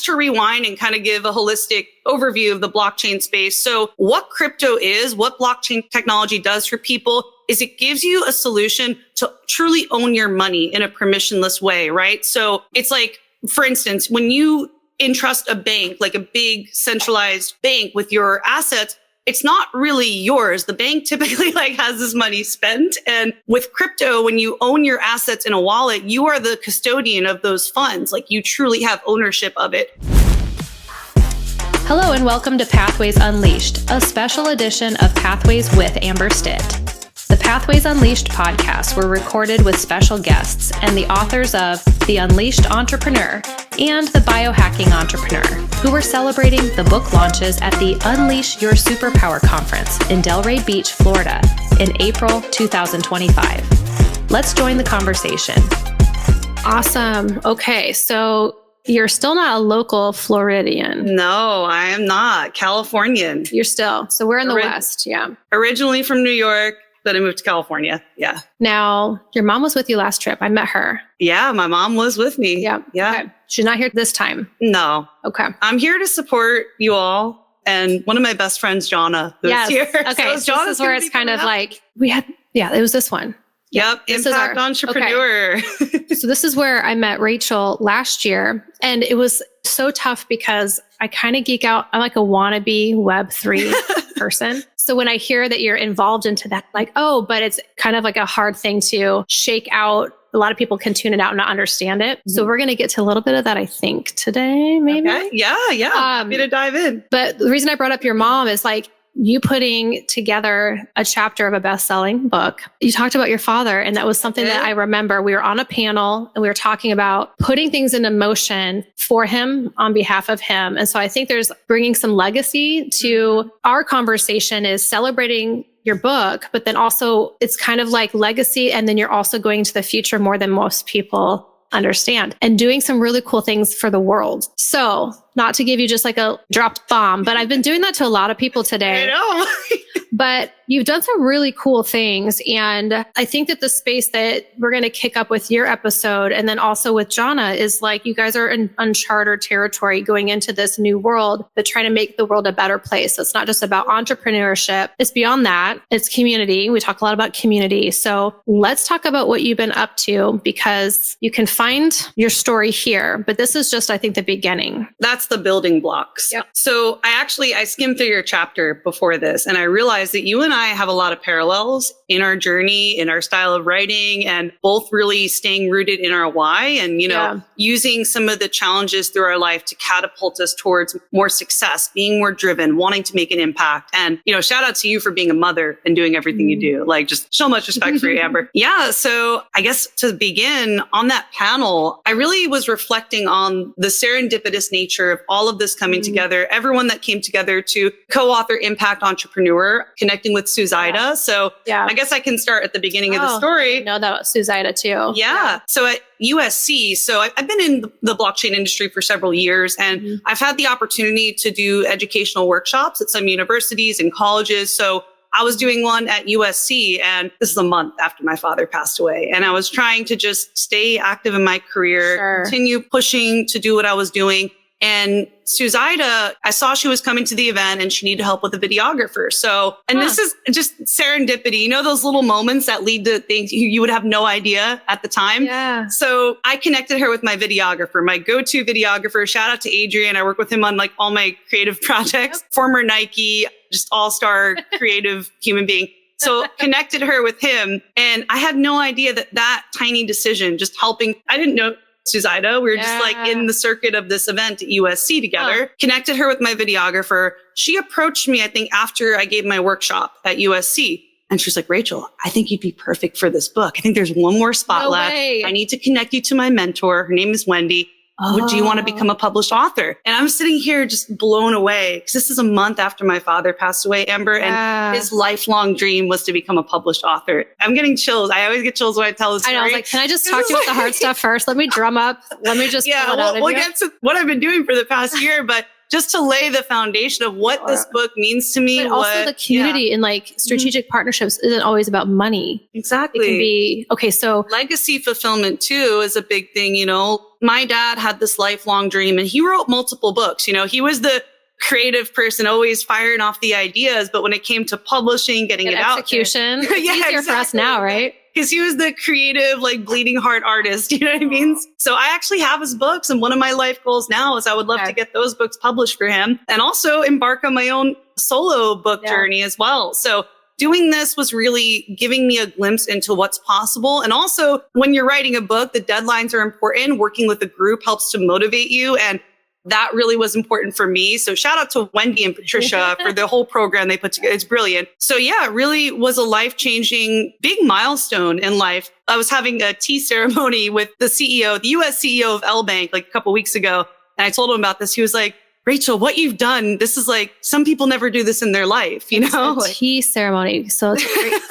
to rewind and kind of give a holistic overview of the blockchain space. So what crypto is, what blockchain technology does for people is it gives you a solution to truly own your money in a permissionless way, right? So it's like, for instance, when you entrust a bank, like a big centralized bank with your assets, it's not really yours. The bank typically has this money spent. And with crypto, when you own your assets in a wallet, you are the custodian of those funds. You truly have ownership of it. Hello and welcome to Pathways Unleashed, a special edition of Pathways with Amber Stitt. The Pathways Unleashed podcasts were recorded with special guests and the authors of The Unleashed Entrepreneur and The Biohacking Entrepreneur, who were celebrating the book launches at the Unleash Your Superpower Conference in Delray Beach, Florida in April 2025. Let's join the conversation. Awesome. Okay, so you're still not a local Floridian. No, I am not. Californian. You're still. So we're in the West, yeah. Originally from New York. Then I moved to California. Yeah. Now, your mom was with you last trip. I met her. Yeah, my mom was with me. Yeah. Okay. She's not here this time. No. Okay. I'm here to support you all. And one of my best friends, Jonna, who's here. Okay. So this is where it's kind of it was this one. Yep. Impact entrepreneur. Okay. So this is where I met Rachel last year. And it was so tough because I kind of geek out. I'm like a wannabe Web3 person. So when I hear that you're involved into that, but it's kind of like a hard thing to shake out. A lot of people can tune it out and not understand it. So we're going to get to a little bit of that, I think, today, maybe. Okay. Yeah. Happy to dive in. But the reason I brought up your mom is you putting together a chapter of a best-selling book. You talked about your father, and that was something that I remember. We were on a panel and we were talking about putting things into motion for him on behalf of him. And so I think there's bringing some legacy to our conversation is celebrating your book, but then also it's kind of like legacy. And then you're also going to the future more than most people understand and doing some really cool things for the world. So not to give you just a dropped bomb, but I've been doing that to a lot of people today. I know. But you've done some really cool things. And I think that the space that we're going to kick up with your episode and then also with Jonna is you guys are in uncharted territory going into this new world, but trying to make the world a better place. So it's not just about entrepreneurship. It's beyond that. It's community. We talk a lot about community. So let's talk about what you've been up to because you can find your story here, but this is just, I think, the beginning. That's the building blocks. Yep. So I skimmed through your chapter before this and I realized that you and I have a lot of parallels in our journey, in our style of writing, and both really staying rooted in our why and, using some of the challenges through our life to catapult us towards more success, being more driven, wanting to make an impact. And, shout out to you for being a mother and doing everything you do. Just so much respect for you, Amber. Yeah. So I guess to begin on that panel, I really was reflecting on the serendipitous nature of all of this coming together, everyone that came together to co-author Impact Entrepreneur, connecting with Suzaida. Yeah. So I guess I can start at the beginning of the story. I know that Suzaida too. Yeah. So at USC, so I've been in the blockchain industry for several years, and I've had the opportunity to do educational workshops at some universities and colleges. So I was doing one at USC, and this is a month after my father passed away. And I was trying to just stay active in my career, continue pushing to do what I was doing. And Suzaida, I saw she was coming to the event and she needed help with a videographer. So, and this is just serendipity, those little moments that lead to things you would have no idea at the time. Yeah. So I connected her with my videographer, my go-to videographer. Shout out to Adrian. I work with him on all my creative projects, former Nike, just all-star creative human being. So connected her with him. And I had no idea that tiny decision, just helping, I didn't know Suzaida. We were just in the circuit of this event at USC together, connected her with my videographer. She approached me, I think, after I gave my workshop at USC. And she's like, Rachel, I think you'd be perfect for this book. I think there's one more spot left. I need to connect you to my mentor. Her name is Wendy. Do you want to become a published author? And I'm sitting here just blown away because this is a month after my father passed away, Amber, and his lifelong dream was to become a published author. I'm getting chills. I always get chills when I tell this story. I know. Can I just talk to you about the hard stuff first? Let me drum up. Let me just pull it out of we'll get to what I've been doing for the past year. But just to lay the foundation of what this book means to me. But also the community and like strategic partnerships isn't always about money. Exactly. It can be, okay, so legacy fulfillment too is a big thing. My dad had this lifelong dream and he wrote multiple books. He was the creative person always firing off the ideas, but when it came to publishing, getting it out, execution, it's easier for us now, right? Because he was the creative, like bleeding heart artist, you know what I mean? So I actually have his books, and one of my life goals now is I would love to get those books published for him and also embark on my own solo book journey as well. So doing this was really giving me a glimpse into what's possible. And also when you're writing a book, the deadlines are important. Working with a group helps to motivate you. And that really was important for me. So shout out to Wendy and Patricia for the whole program they put together. It's brilliant. So yeah, it really was a life-changing big milestone in life. I was having a tea ceremony with the CEO, the US CEO of L Bank, like a couple weeks ago. And I told him about this. He was like, Rachel, what you've done, this is like, some people never do this in their life, It's a tea ceremony. So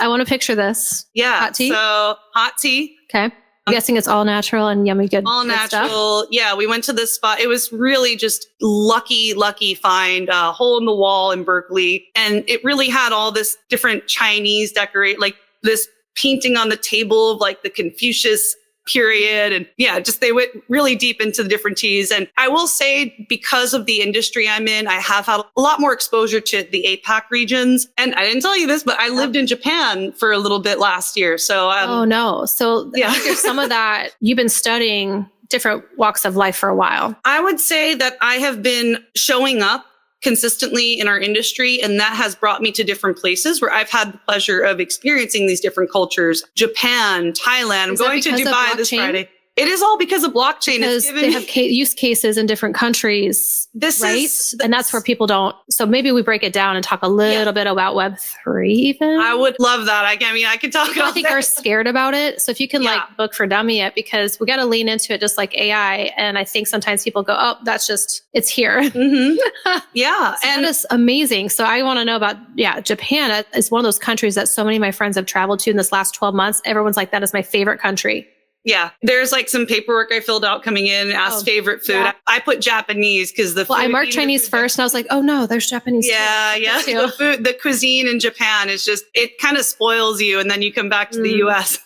I want to picture this. Yeah. Hot tea? So hot tea. Okay. I'm guessing it's all natural and yummy, good all good natural. Stuff. Yeah. We went to this spot. It was really just lucky find, a hole in the wall in Berkeley. And it really had all this different Chinese like this painting on the table of like the Confucius period. And yeah, just they went really deep into the different teas. And I will say, because of the industry I'm in, I have had a lot more exposure to the APAC regions. And I didn't tell you this, but I lived in Japan for a little bit last year. So, oh no. So I think there's some of that. You've been studying different walks of life for a while. I would say that I have been showing up consistently in our industry. And that has brought me to different places where I've had the pleasure of experiencing these different cultures. Japan, Thailand. I'm going to Dubai this Friday. It is all because of blockchain. Because they have use cases in different countries, and that's where people don't. So maybe we break it down and talk a little bit about Web3 even. I would love that. I could talk about I think are scared about it. So if you can like book for dummy it, because we got to lean into it just like AI. And I think sometimes people go, oh, it's here. Mm-hmm. Yeah. So and it's amazing. So I want to know about, Japan is one of those countries that so many of my friends have traveled to in this last 12 months. Everyone's like, that is my favorite country. Yeah. There's like some paperwork I filled out coming in, asked favorite food. Yeah. I put Japanese because I marked Chinese first and I was like, oh no, there's Japanese. Yeah. Yeah. The cuisine in Japan is just, it kind of spoils you. And then you come back to the US.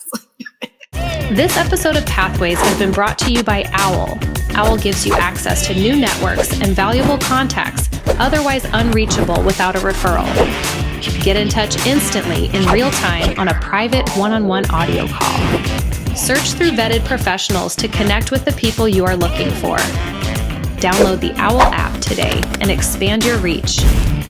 This episode of Pathways has been brought to you by Owl. Owl gives you access to new networks and valuable contacts, otherwise unreachable without a referral. Get in touch instantly in real time on a private one-on-one audio call. Search through vetted professionals to connect with the people you are looking for. Download the Owl app today and expand your reach.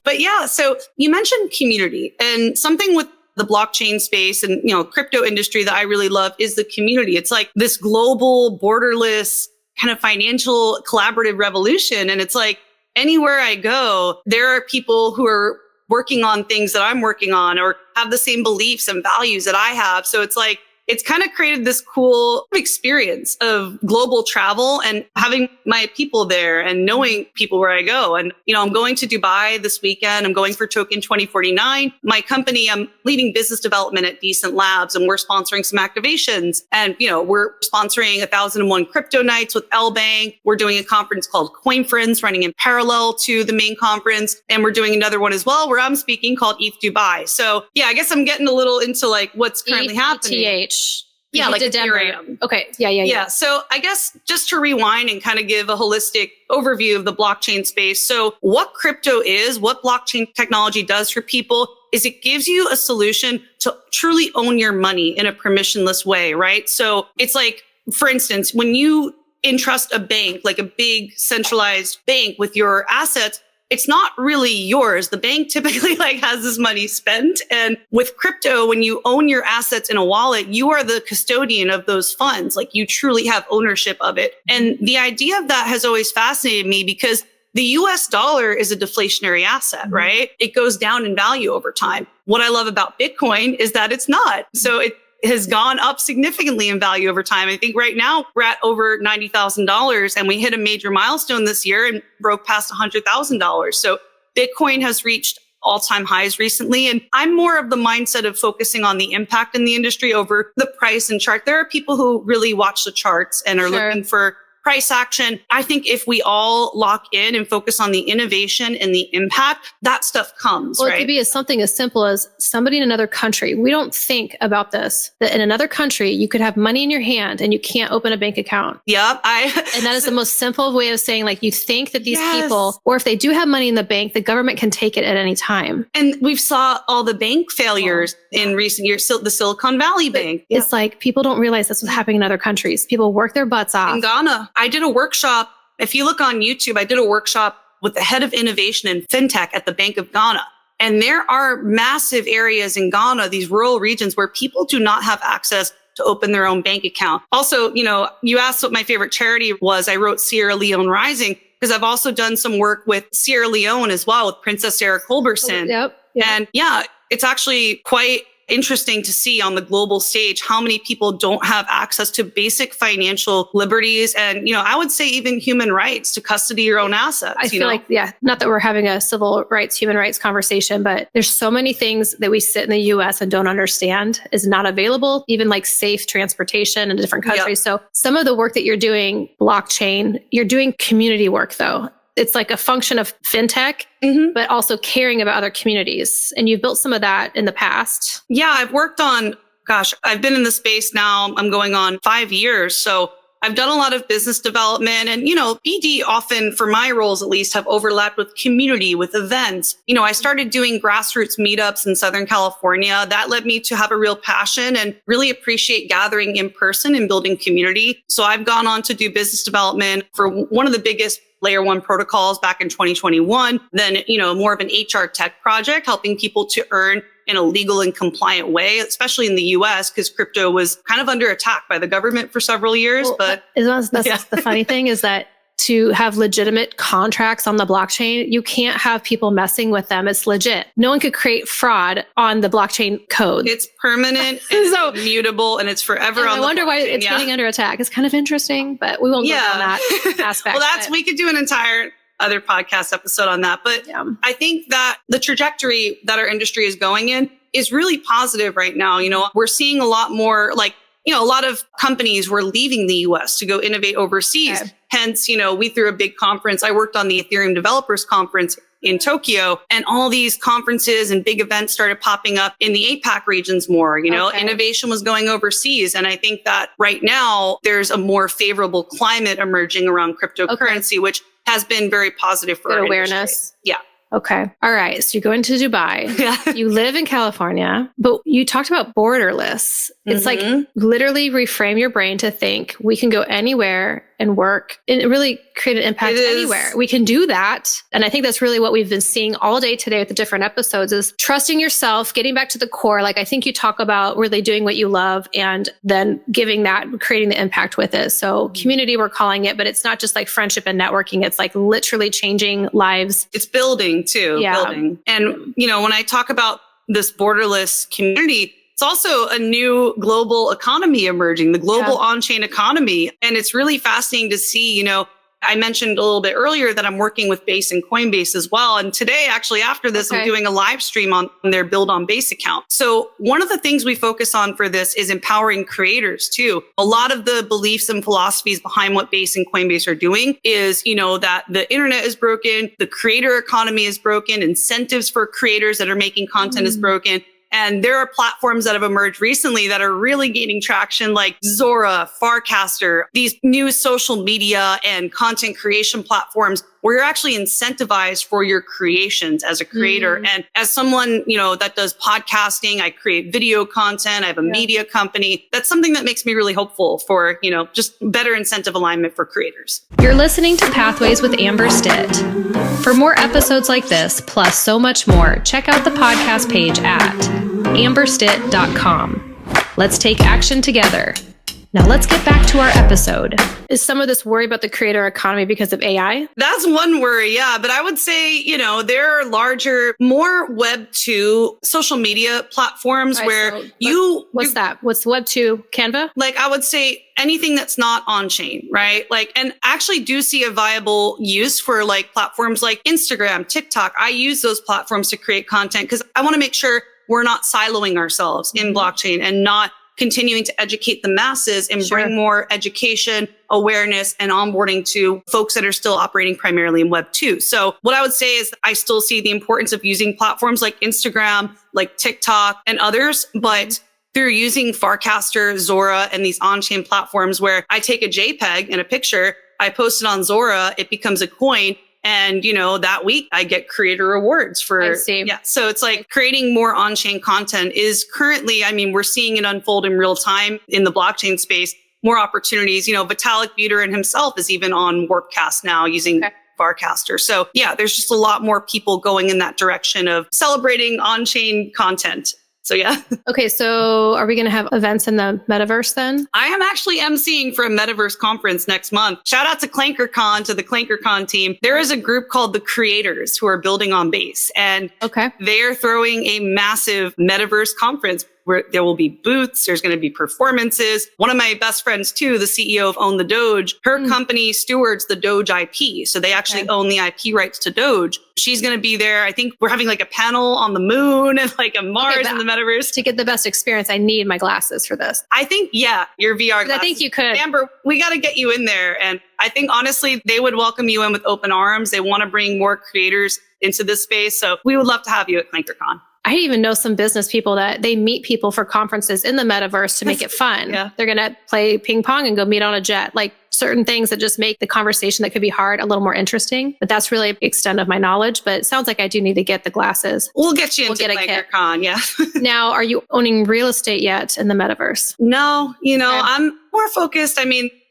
But yeah, so you mentioned community, and something with the blockchain space and, crypto industry that I really love is the community. It's like this global, borderless kind of financial collaborative revolution. And it's like anywhere I go, there are people who are working on things that I'm working on or have the same beliefs and values that I have. So it's like, it's kind of created this cool experience of global travel and having my people there and knowing people where I go. And, I'm going to Dubai this weekend. I'm going for Token 2049. My company, I'm leading business development at Decent Labs, and we're sponsoring some activations. And, we're sponsoring 1001 crypto nights with L Bank. We're doing a conference called Coin Friends running in parallel to the main conference. And we're doing another one as well where I'm speaking called ETH Dubai. So yeah, I guess I'm getting a little into like what's currently happening. ETH. Yeah, like Ethereum. Okay. Yeah. So I guess just to rewind and kind of give a holistic overview of the blockchain space. So what crypto is, what blockchain technology does for people is it gives you a solution to truly own your money in a permissionless way, right? So it's like, for instance, when you entrust a bank, like a big centralized bank with your assets, it's not really yours. The bank typically has this money spent. And with crypto, when you own your assets in a wallet, you are the custodian of those funds. Like you truly have ownership of it. And the idea of that has always fascinated me because the US dollar is a deflationary asset, right? It goes down in value over time. What I love about Bitcoin is that it's not. So it has gone up significantly in value over time. I think right now we're at over $90,000 and we hit a major milestone this year and broke past $100,000. So Bitcoin has reached all-time highs recently. And I'm more of the mindset of focusing on the impact in the industry over the price and chart. There are people who really watch the charts and are looking for price action. I think if we all lock in and focus on the innovation and the impact, that stuff comes, well, right? It could be something as simple as somebody in another country. We don't think about this, that in another country, you could have money in your hand and you can't open a bank account. Yep. And that is the most simple way of saying, like, you think that these people, or if they do have money in the bank, the government can take it at any time. And we've saw all the bank failures in recent years, the Silicon Valley Bank. It's like people don't realize this was happening in other countries. People work their butts off. In Ghana, I did a workshop. If you look on YouTube, I did a workshop with the head of innovation in fintech at the Bank of Ghana. And there are massive areas in Ghana, these rural regions where people do not have access to open their own bank account. Also, you asked what my favorite charity was. I wrote Sierra Leone Rising because I've also done some work with Sierra Leone as well with Princess Sarah Culberson. Yep. And it's actually quite interesting to see on the global stage how many people don't have access to basic financial liberties and, I would say even human rights to custody your own assets. I feel like, not that we're having a civil rights, human rights conversation, but there's so many things that we sit in the US and don't understand is not available, even like safe transportation in different countries. Yep. So some of the work that you're doing, blockchain, you're doing community work though. It's like a function of fintech, but also caring about other communities. And you've built some of that in the past. Yeah, I've worked on, I've been in the space now. I'm going on 5 years. So I've done a lot of business development and, BD often, for my roles at least, have overlapped with community, with events. I started doing grassroots meetups in Southern California. That led me to have a real passion and really appreciate gathering in person and building community. So I've gone on to do business development for one of the biggest layer one protocols back in 2021, then, more of an HR tech project, helping people to earn in a legal and compliant way, especially in the US, because crypto was kind of under attack by the government for several years. But that's the funny thing is that to have legitimate contracts on the blockchain, you can't have people messing with them. It's legit. No one could create fraud on the blockchain code. It's permanent, it's immutable, and it's forever on the blockchain. I wonder why it's getting under attack. It's kind of interesting, but we won't go down that aspect. Well, we could do an entire other podcast episode on that. But I think that the trajectory that our industry is going in is really positive right now. We're seeing a lot more a lot of companies were leaving the US to go innovate overseas. Okay. Hence, we threw a big conference. I worked on the Ethereum Developers Conference in Tokyo, and all these conferences and big events started popping up in the APAC regions more. Innovation was going overseas. And I think that right now there's a more favorable climate emerging around cryptocurrency, which has been very positive for our awareness. Industry. Yeah. Okay. All right. So you're going to Dubai. You live in California, but you talked about borderless. It's like literally reframe your brain to think we can go anywhere and work and really create an impact anywhere. We can do that. And I think that's really what we've been seeing all day today with the different episodes is trusting yourself, getting back to the core. Like I think you talk about really doing what you love and then giving that, creating the impact with it. So community, we're calling it, but it's not just like friendship and networking. It's like literally changing lives. It's building too, building. And, when I talk about this borderless community, it's also a new global economy emerging, the global on-chain economy. And it's really fascinating to see, I mentioned a little bit earlier that I'm working with Base and Coinbase as well. And today, actually, after this, I'm doing a live stream on their Build on Base account. So one of the things we focus on for this is empowering creators too. A lot of the beliefs and philosophies behind what Base and Coinbase are doing is, that the internet is broken, the creator economy is broken, incentives for creators that are making content is broken. And there are platforms that have emerged recently that are really gaining traction, like Zora, Farcaster, these new social media and content creation platforms where you're actually incentivized for your creations as a creator. And as someone, that does podcasting, I create video content, I have a media company. That's something that makes me really hopeful for, just better incentive alignment for creators. You're listening to Pathways with Amber Stitt. For more episodes like this, plus so much more, check out the podcast page at amberstitt.com. Let's take action together. Now let's get back to our episode. Is some of this worry about the creator economy because of AI? That's one worry, yeah. But I would say, there are larger, more Web2 social media platforms where What's that? What's Web2? Canva? I would say anything that's not on-chain, right? And actually do see a viable use for platforms like Instagram, TikTok. I use those platforms to create content because I want to make sure we're not siloing ourselves in blockchain and not continuing to educate the masses and bring more education, awareness, and onboarding to folks that are still operating primarily in Web 2. So what I would say is I still see the importance of using platforms like Instagram, like TikTok and others, but through using Farcaster, Zora, and these on-chain platforms where I take a JPEG and a picture, I post it on Zora, it becomes a coin. And, that week I get creator rewards for, I see. Yeah. So it's like creating more on-chain content is currently, we're seeing it unfold in real time in the blockchain space, more opportunities. Vitalik Buterin himself is even on Warpcast now using Farcaster. So yeah, there's just a lot more people going in that direction of celebrating on-chain content. So yeah. Okay. So are we going to have events in the metaverse then? I am actually emceeing for a metaverse conference next month. Shout out to ClankerCon, to the ClankerCon team. There is a group called the Creators who are building on Base, and they're throwing a massive metaverse conference where there will be booths. There's going to be performances. One of my best friends too, the CEO of Own the Doge, her company stewards the Doge IP. So they actually own the IP rights to Doge. She's going to be there. I think we're having like a panel on the moon and like a Mars in the metaverse. To get the best experience, I need my glasses for this. I think, your VR glasses. I think you could. Amber, we got to get you in there. And I think honestly, they would welcome you in with open arms. They want to bring more creators into this space. So we would love to have you at ClankerCon. I even know some business people that they meet people for conferences in the metaverse to make it fun. They're going to play ping pong and go meet on a jet, like certain things that just make the conversation that could be hard a little more interesting. But that's really the extent of my knowledge. But it sounds like I do need to get the glasses. We'll get you into ClankerCon, yeah. Now, are you owning real estate yet in the metaverse? No, I'm more focused.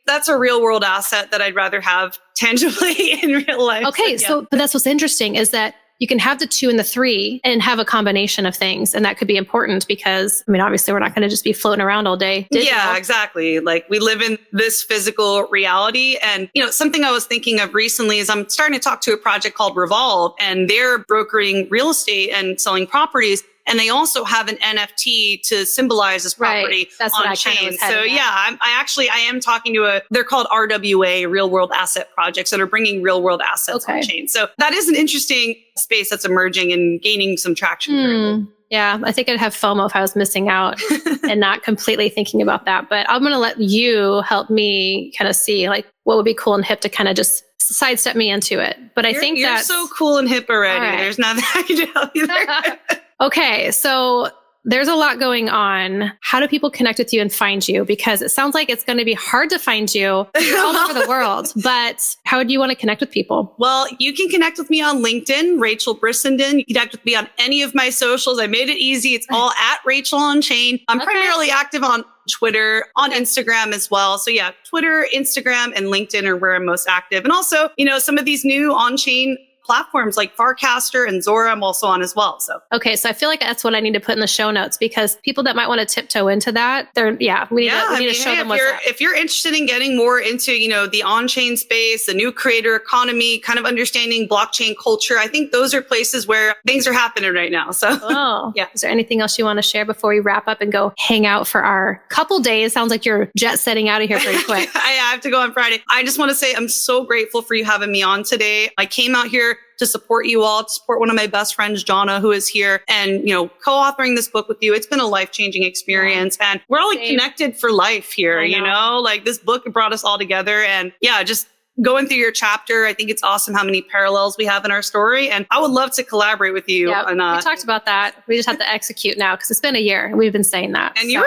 That's a real world asset that I'd rather have tangibly in real life. Okay. But that's what's interesting is that you can have the 2 and the 3 and have a combination of things. And that could be important because, obviously we're not going to just be floating around all day. Yeah, exactly. Like we live in this physical reality. And, something I was thinking of recently is I'm starting to talk to a project called Revolve, and they're brokering real estate and selling properties. And they also have an NFT to symbolize this property on chain. So yeah, I am talking to they're called RWA, real world asset projects, that are bringing real world assets on chain. So that is an interesting space that's emerging and gaining some traction. Yeah, I think I'd have FOMO if I was missing out and not completely thinking about that. But I'm going to let you help me kind of see like what would be cool and hip to kind of just sidestep me into it. But I think you're so cool and hip already. Right. There's nothing I can help you there. Okay, so there's a lot going on. How do people connect with you and find you? Because it sounds like it's going to be hard to find you. You're all over the world. But how do you want to connect with people? Well, you can connect with me on LinkedIn, Rachel Brissenden. You can connect with me on any of my socials. I made it easy. It's all at rachelonchain. I'm primarily active on Twitter, on Instagram as well. So yeah, Twitter, Instagram, and LinkedIn are where I'm most active. And also, some of these new on-chain platforms like Farcaster and Zora, I'm also on as well. So okay, so I feel like that's what I need to put in the show notes, because people that might want to tiptoe into that, we need to show them what's up. If you're interested in getting more into, the on-chain space, the new creator economy, kind of understanding blockchain culture, I think those are places where things are happening right now. So yeah. Is there anything else you want to share before we wrap up and go hang out for our couple days? Sounds like you're jet setting out of here pretty quick. I have to go on Friday. I just want to say I'm so grateful for you having me on today. I came out here to support you all, to support one of my best friends, Jonna, who is here, and, co-authoring this book with you. It's been a life-changing experience, and we're all connected for life here, like this book brought us all together. And yeah, just going through your chapter, I think it's awesome how many parallels we have in our story. And I would love to collaborate with you. Yeah, we talked about that. We just have to execute now because it's been a year and we've been saying that. And you're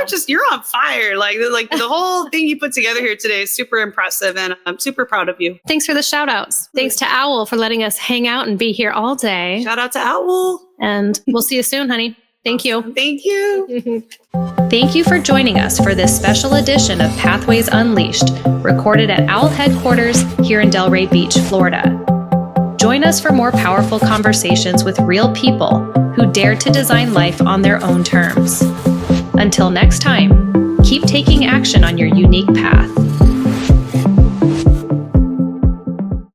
on fire. Like the whole thing you put together here today is super impressive. And I'm super proud of you. Thanks for the shout outs. Thanks to Owl for letting us hang out and be here all day. Shout out to Owl. And we'll see you soon, honey. Thank you. Thank you. Thank you for joining us for this special edition of Pathways Unleashed, recorded at Owl headquarters here in Delray Beach, Florida. Join us for more powerful conversations with real people who dare to design life on their own terms. Until next time, keep taking action on your unique path.